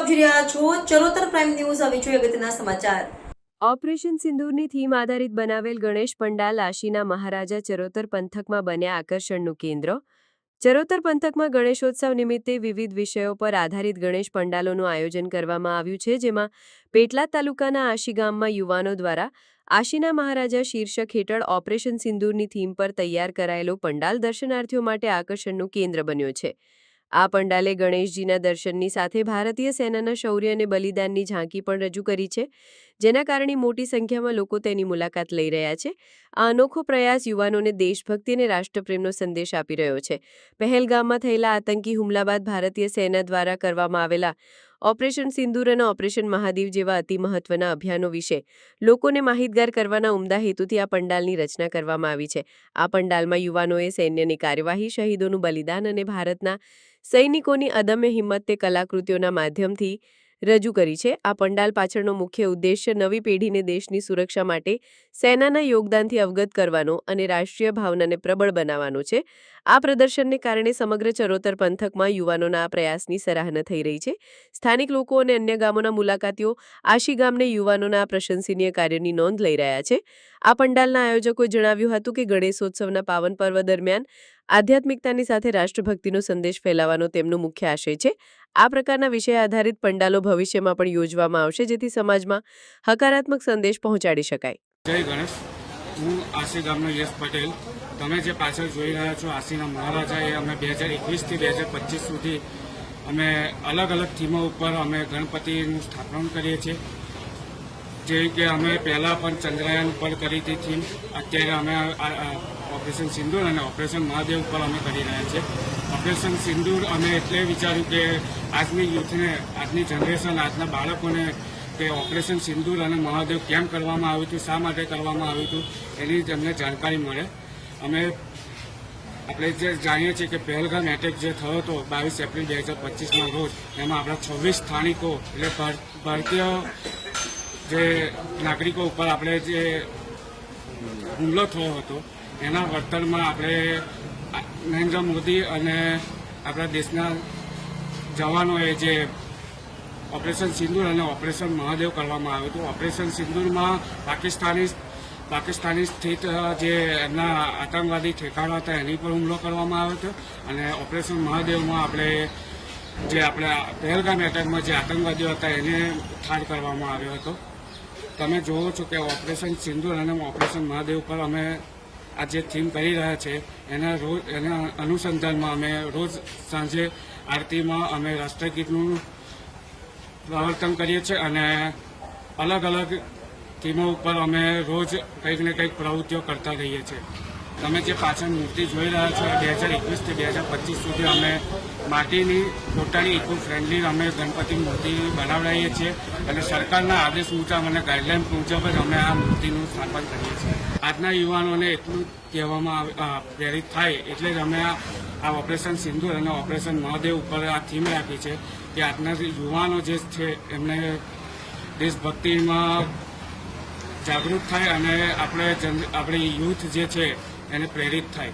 આપ જોઈ રહ્યા છો ચરોતર પ્રાઇમ ન્યૂઝ. હવે જોઈએ અગત્યના સમાચાર. ઓપરેશન સિંદૂરની થીમ આધારિત બનાવેલ ગણેશ પંડાલ આશીના મહારાજા ચરોતર પંથકમાં બન્યા આકર્ષણનું કેન્દ્ર. ચરોતર પંથકમાં ગણેશોત્સવ નિમિત્તે વિવિધ વિષયો પર આધારિત ગણેશ પંડાલોનું આયોજન કરવામાં આવ્યું છે, જેમાં પેટલાદ તાલુકાના આશી ગામમાં યુવાનો દ્વારા આશીના મહારાજા શીર્ષક હેઠળ ઓપરેશન સિંદૂરની થીમ પર તૈયાર કરાયેલો પંડાલ દર્શનાર્થીઓ માટે આકર્ષણનું કેન્દ્ર બન્યો છે. આ પંડાલે ગણેશજીના દર્શનની સાથે ભારતીય સેનાના શૌર્ય અને બલિદાનની ઝાંકી પણ રજૂ કરી છે, જેના કારણે મોટી સંખ્યામાં લોકો તેની મુલાકાત લઈ રહ્યા છે. આ અનોખો પ્રયાસ યુવાનોને દેશભક્તિ અને રાષ્ટ્રપ્રેમનો સંદેશ આપી રહ્યો છે. પહેલગામમાં થયેલા આતંકી હુમલા બાદ ભારતીય સેના દ્વારા કરવામાં આવેલા ઓપરેશન સિંદૂર અને ઓપરેશન મહાદેવ જેવા અતિ મહત્વના અભિયાનો વિશે લોકોને માહિતગાર કરવાના ઉમદા હેતુથી આ પંડાલની રચના કરવામાં આવી છે. આ પંડાલમાં યુવાનોએ સૈન્યની કાર્યવાહી, શહીદોનું બલિદાન અને ભારતના સૈનિકોની અદમ્ય હિંમત તે કલાકૃતિઓના માધ્યમથી રજૂ કરી છે. આ પંડાલ પાછળનો મુખ્ય ઉદ્દેશ્ય નવી પેઢીને દેશની સુરક્ષા માટે સેનાના યોગદાનથી અવગત કરવાનો અને રાષ્ટ્રીય ભાવનાને પ્રબળ બનાવવાનો છે. આ પ્રદર્શનને કારણે સમગ્ર ચરોતર પંથકમાં યુવાનોના આ પ્રયાસની સરાહના થઈ રહી છે. સ્થાનિક લોકો અને અન્ય ગામોના મુલાકાતીઓ આશી ગામને યુવાનોના આ પ્રશંસનીય કાર્યની નોંધ લઈ રહ્યા છે. આ પંડાલના આયોજકોએ જણાવ્યું હતું કે ગણેશોત્સવના પાવન પર્વ દરમિયાન આધ્યાત્મિકતાની સાથે રાષ્ટ્રભક્તિનો સંદેશ ફેલાવવાનો તેમનો મુખ્ય આશય છે. આ પ્રકારના વિષય આધારિત પંડાલો ભવિષ્યમાં પણ યોજવામાં આવશે, જેથી સમાજમાં હકારાત્મક સંદેશ પહોંચાડી શકાય. જય ગણેશ. હું આશી ગામનો યશ પટેલ. તમે જે પાછળ જોઈ રહ્યા છો આશીના મહારાજા, એ અમે 2021થી 2025 સુધી અમે અલગ અલગ થીમો ઉપર અમે ગણપતિનું સ્થાપન કરીએ છીએ. જે કે અમે પહેલાં પણ ચંદ્રયાન ઉપર કરી હતી થીમ, અત્યારે અમે ઓપરેશન સિંદૂર અને ઓપરેશન મહાદેવ ઉપર અમે કરી રહ્યા છીએ. ઓપરેશન સિંદૂર અમે એટલે વિચાર્યું કે આજની યુથને, આજની જનરેશન, આજના બાળકોને કે ઓપરેશન સિંદૂર અને મહાદેવ કેમ કરવામાં આવ્યું હતું, શા માટે કરવામાં આવ્યું હતું, એની જ અમને જાણકારી મળે. આપણે જે જાણીએ છીએ કે પહેલગામ એટેક જે થયો હતો 22 એપ્રિલ 2025ના રોજ, એમાં આપણા 26 સ્થાનિકો એટલે ભારતીય જે નાગરિકો ઉપર આપણે જે હુમલો થયો હતો, એના વળતરમાં આપણે નરેન્દ્ર મોદી અને આપણા દેશના જવાનોએ જે ઓપરેશન સિંદૂર અને ઓપરેશન મહાદેવ કરવામાં આવ્યું હતું. ઓપરેશન સિંદૂરમાં પાકિસ્તાની સ્થિત જે એમના આતંકવાદી ઠેકાણા હતા એની પર હુમલો કરવામાં આવ્યો હતો, અને ઓપરેશન મહાદેવમાં આપણે પહેલગામ એટેકમાં જે આતંકવાદીઓ હતા એને ઠાર કરવામાં આવ્યો હતો. તમે જોવો છો કે ઓપરેશન સિંદૂર અને ઓપરેશન મહાદેવ પર અમે આ જે થીમ કરી રહ્યા છે એના અનુસંધાનમાં અમે રોજ સાંજે આરતીમાં અમે રાષ્ટ્રગીતનું પ્રવર્તન કરીએ છીએ, અને અલગ અલગ થીમો ઉપર અમે રોજ કંઈક ને કંઈક પ્રવૃત્તિઓ કરતા રહીએ છીએ. તમે જે પાછળ મૂર્તિ જોઈ રહ્યા છો, 2021થી 2025 સુધી અમે માટીની ટોટલી ઇકો ફ્રેન્ડલી અમે ગણપતિ મૂર્તિ બનાવડાવીએ છીએ, અને સરકારના આદેશ મુજબ અને ગાઈડલાઇન મુજબ જ અમે આ મૂર્તિનું સ્થાપન કરીએ છીએ. આજના યુવાનોને એટલું કહેવામાં પ્રેરિત થાય એટલે જ અમે આ ઓપરેશન સિંદૂર અને ઓપરેશન મહાદેવ ઉપર આ થીમ રાખી છે કે આજના યુવાનો જે છે એમને દેશભક્તિમાં જાગૃત થાય અને આપણે યુથ જે છે એને પ્રેરિત થાય.